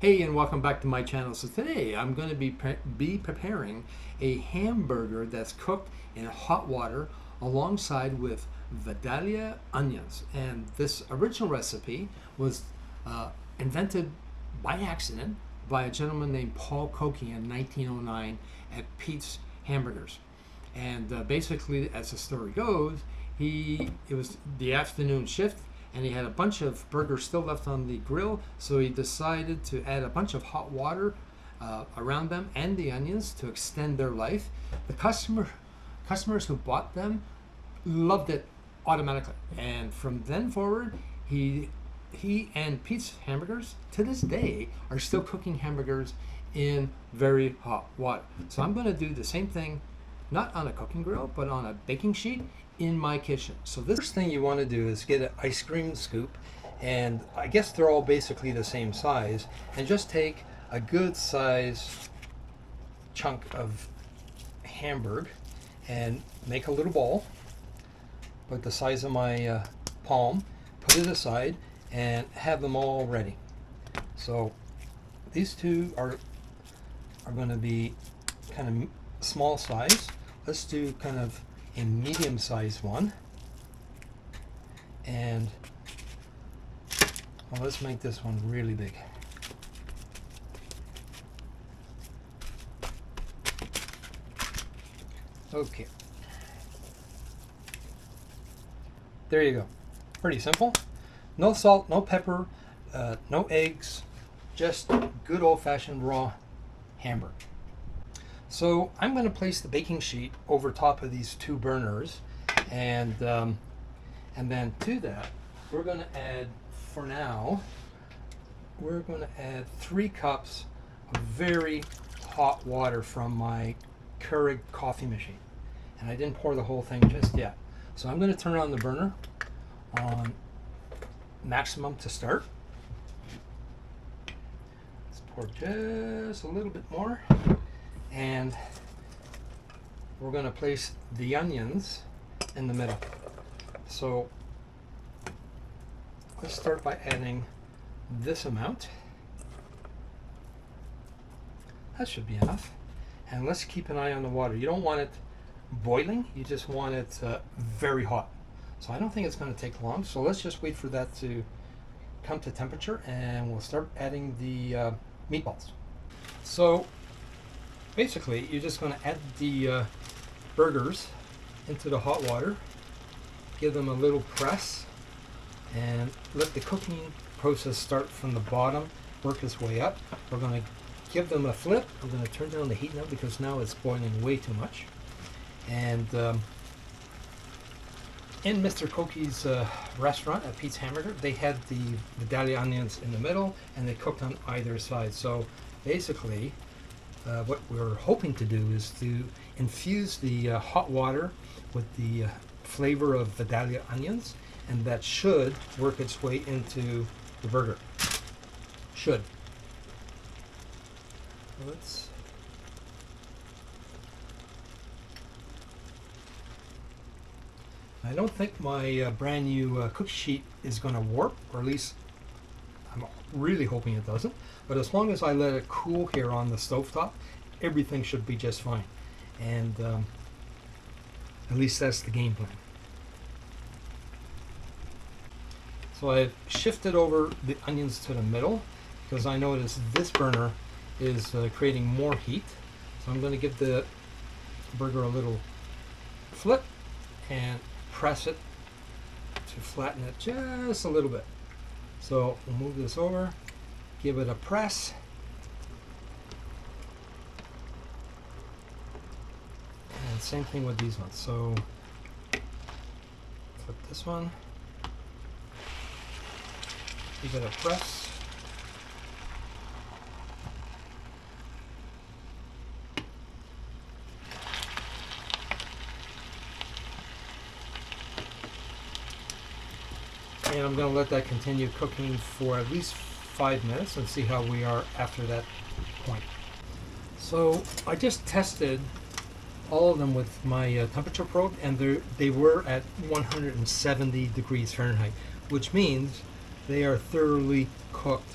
Hey, and welcome back to my channel. So today I'm going to be preparing a hamburger that's cooked in hot water alongside with Vedalia onions. And this original recipe was invented by accident by a gentleman named Paul Koki in 1909 at Pete's Hamburgers. And basically, as the story goes, it was the afternoon shift and he had a bunch of burgers still left on the grill, so he decided to add a bunch of hot water around them and the onions to extend their life. The customers who bought them loved it automatically, and from then forward, he and Pete's Hamburgers to this day are still cooking hamburgers in very hot water. So I'm going to do the same thing, not on a cooking grill, but on a baking sheet in my kitchen. So this first thing you want to do is get an ice cream scoop, and I guess they're all basically the same size, and just take a good size chunk of Hamburg and make a little ball, about the size of my palm, put it aside, and have them all ready. So these two are going to be kind of small size. Let's do kind of a medium-sized one, and well, let's make this one really big. Okay, there you go. Pretty simple. No salt, no pepper, no eggs, just good old-fashioned raw hamburger. So I'm going to place the baking sheet over top of these two burners, and then to that we're going to add, for now, we're going to add 3 cups of very hot water from my Keurig coffee machine, and I didn't pour the whole thing just yet. So I'm going to turn on the burner on maximum to start. Let's pour just a little bit more. And we're going to place the onions in the middle. So let's start by adding this amount. That should be enough. And let's keep an eye on the water. You don't want it boiling, you just want it very hot. So I don't think it's going to take long. So let's just wait for that to come to temperature, and we'll start adding the meatballs. So basically, you're just going to add the burgers into the hot water, give them a little press, and let the cooking process start from the bottom, work its way up. We're going to give them a flip. I'm going to turn down the heat now because now it's boiling way too much. And in Mr. Koki's restaurant at Pete's Hamburger, they had the Vidalia onions in the middle, and they cooked on either side. So basically, what we're hoping to do is to infuse the hot water with the flavor of Vedalia onions, and that should work its way into the burger. Should. I don't think my brand new cookie sheet is going to warp, or at least I'm really hoping it doesn't. But as long as I let it cool here on the stovetop, everything should be just fine. And at least that's the game plan. So I've shifted over the onions to the middle because I notice this burner is creating more heat. So I'm going to give the burger a little flip and press it to flatten it just a little bit. So we'll move this over, give it a press, and same thing with these ones. So flip this one, give it a press, and I'm going to let that continue cooking for at least 5 minutes and see how we are after that point. So I just tested all of them with my temperature probe, and they were at 170 degrees Fahrenheit, which means they are thoroughly cooked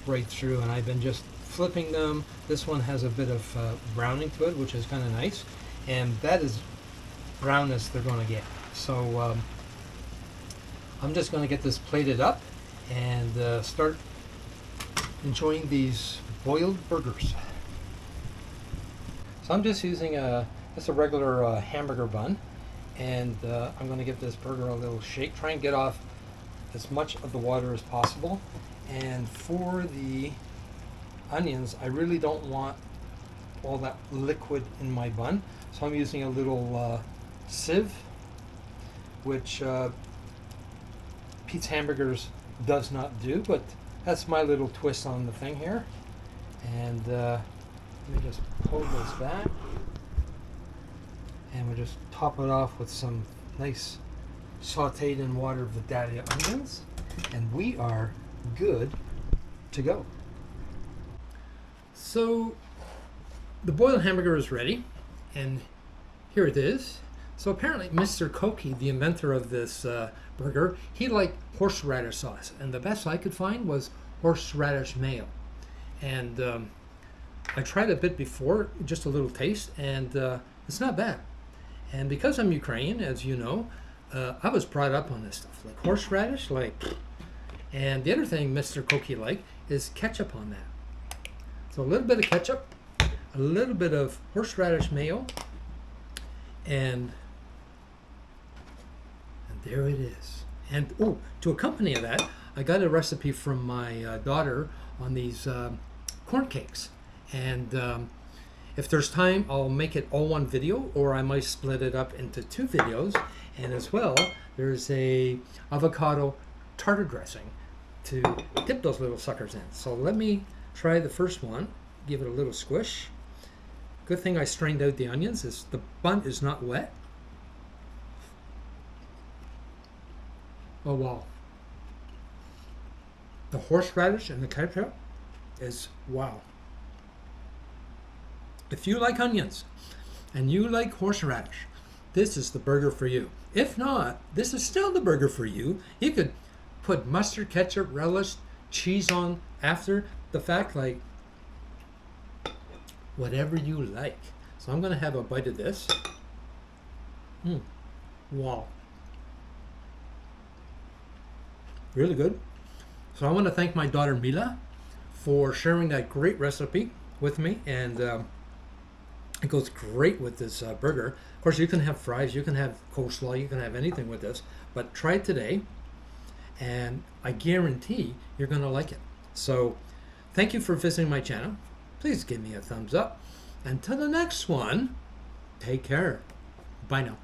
right through, and I've been just flipping them. This one has a bit of browning to it, which is kind of nice, and that is brown as they're going to get. So I'm just going to get this plated up and start enjoying these boiled burgers. So I'm just using just a regular hamburger bun, and I'm going to give this burger a little shake, try and get off as much of the water as possible. And for the onions, I really don't want all that liquid in my bun, so I'm using a little sieve, which Pete's Hamburgers does not do, but that's my little twist on the thing here. And let me just pull this back, and we'll just top it off with some nice sauteed in water Vidalia onions, and we are good to go. So the boiled hamburger is ready, and here it is. So apparently Mr. Koki, the inventor of this burger, he liked horseradish sauce, and the best I could find was horseradish mayo. And I tried a bit before, just a little taste, and it's not bad. And because I'm Ukrainian, as you know, I was brought up on this stuff, like horseradish, like. And the other thing Mr. Koki liked is ketchup on that. So a little bit of ketchup, a little bit of horseradish mayo, and there it is. And oh, to accompany that, I got a recipe from my daughter on these corn cakes. And if there's time, I'll make it all one video, or I might split it up into 2 videos. And as well, there's a avocado tartar dressing to dip those little suckers in. So let me try the first one, give it a little squish. Good thing I strained out the onions, is the bun is not wet. Oh wow. The horseradish and the ketchup is wow. If you like onions and you like horseradish, this is the burger for you. If not, this is still the burger for you. You could put mustard, ketchup, relish, cheese on after the fact, like whatever you like. So I'm going to have a bite of this. Wow. Really good. So I want to thank my daughter Mila for sharing that great recipe with me, and it goes great with this burger. Of course, you can have fries, you can have coleslaw, you can have anything with this, but try it today, and I guarantee you're going to like it. So thank you for visiting my channel. Please give me a thumbs up. Until the next one, take care. Bye now.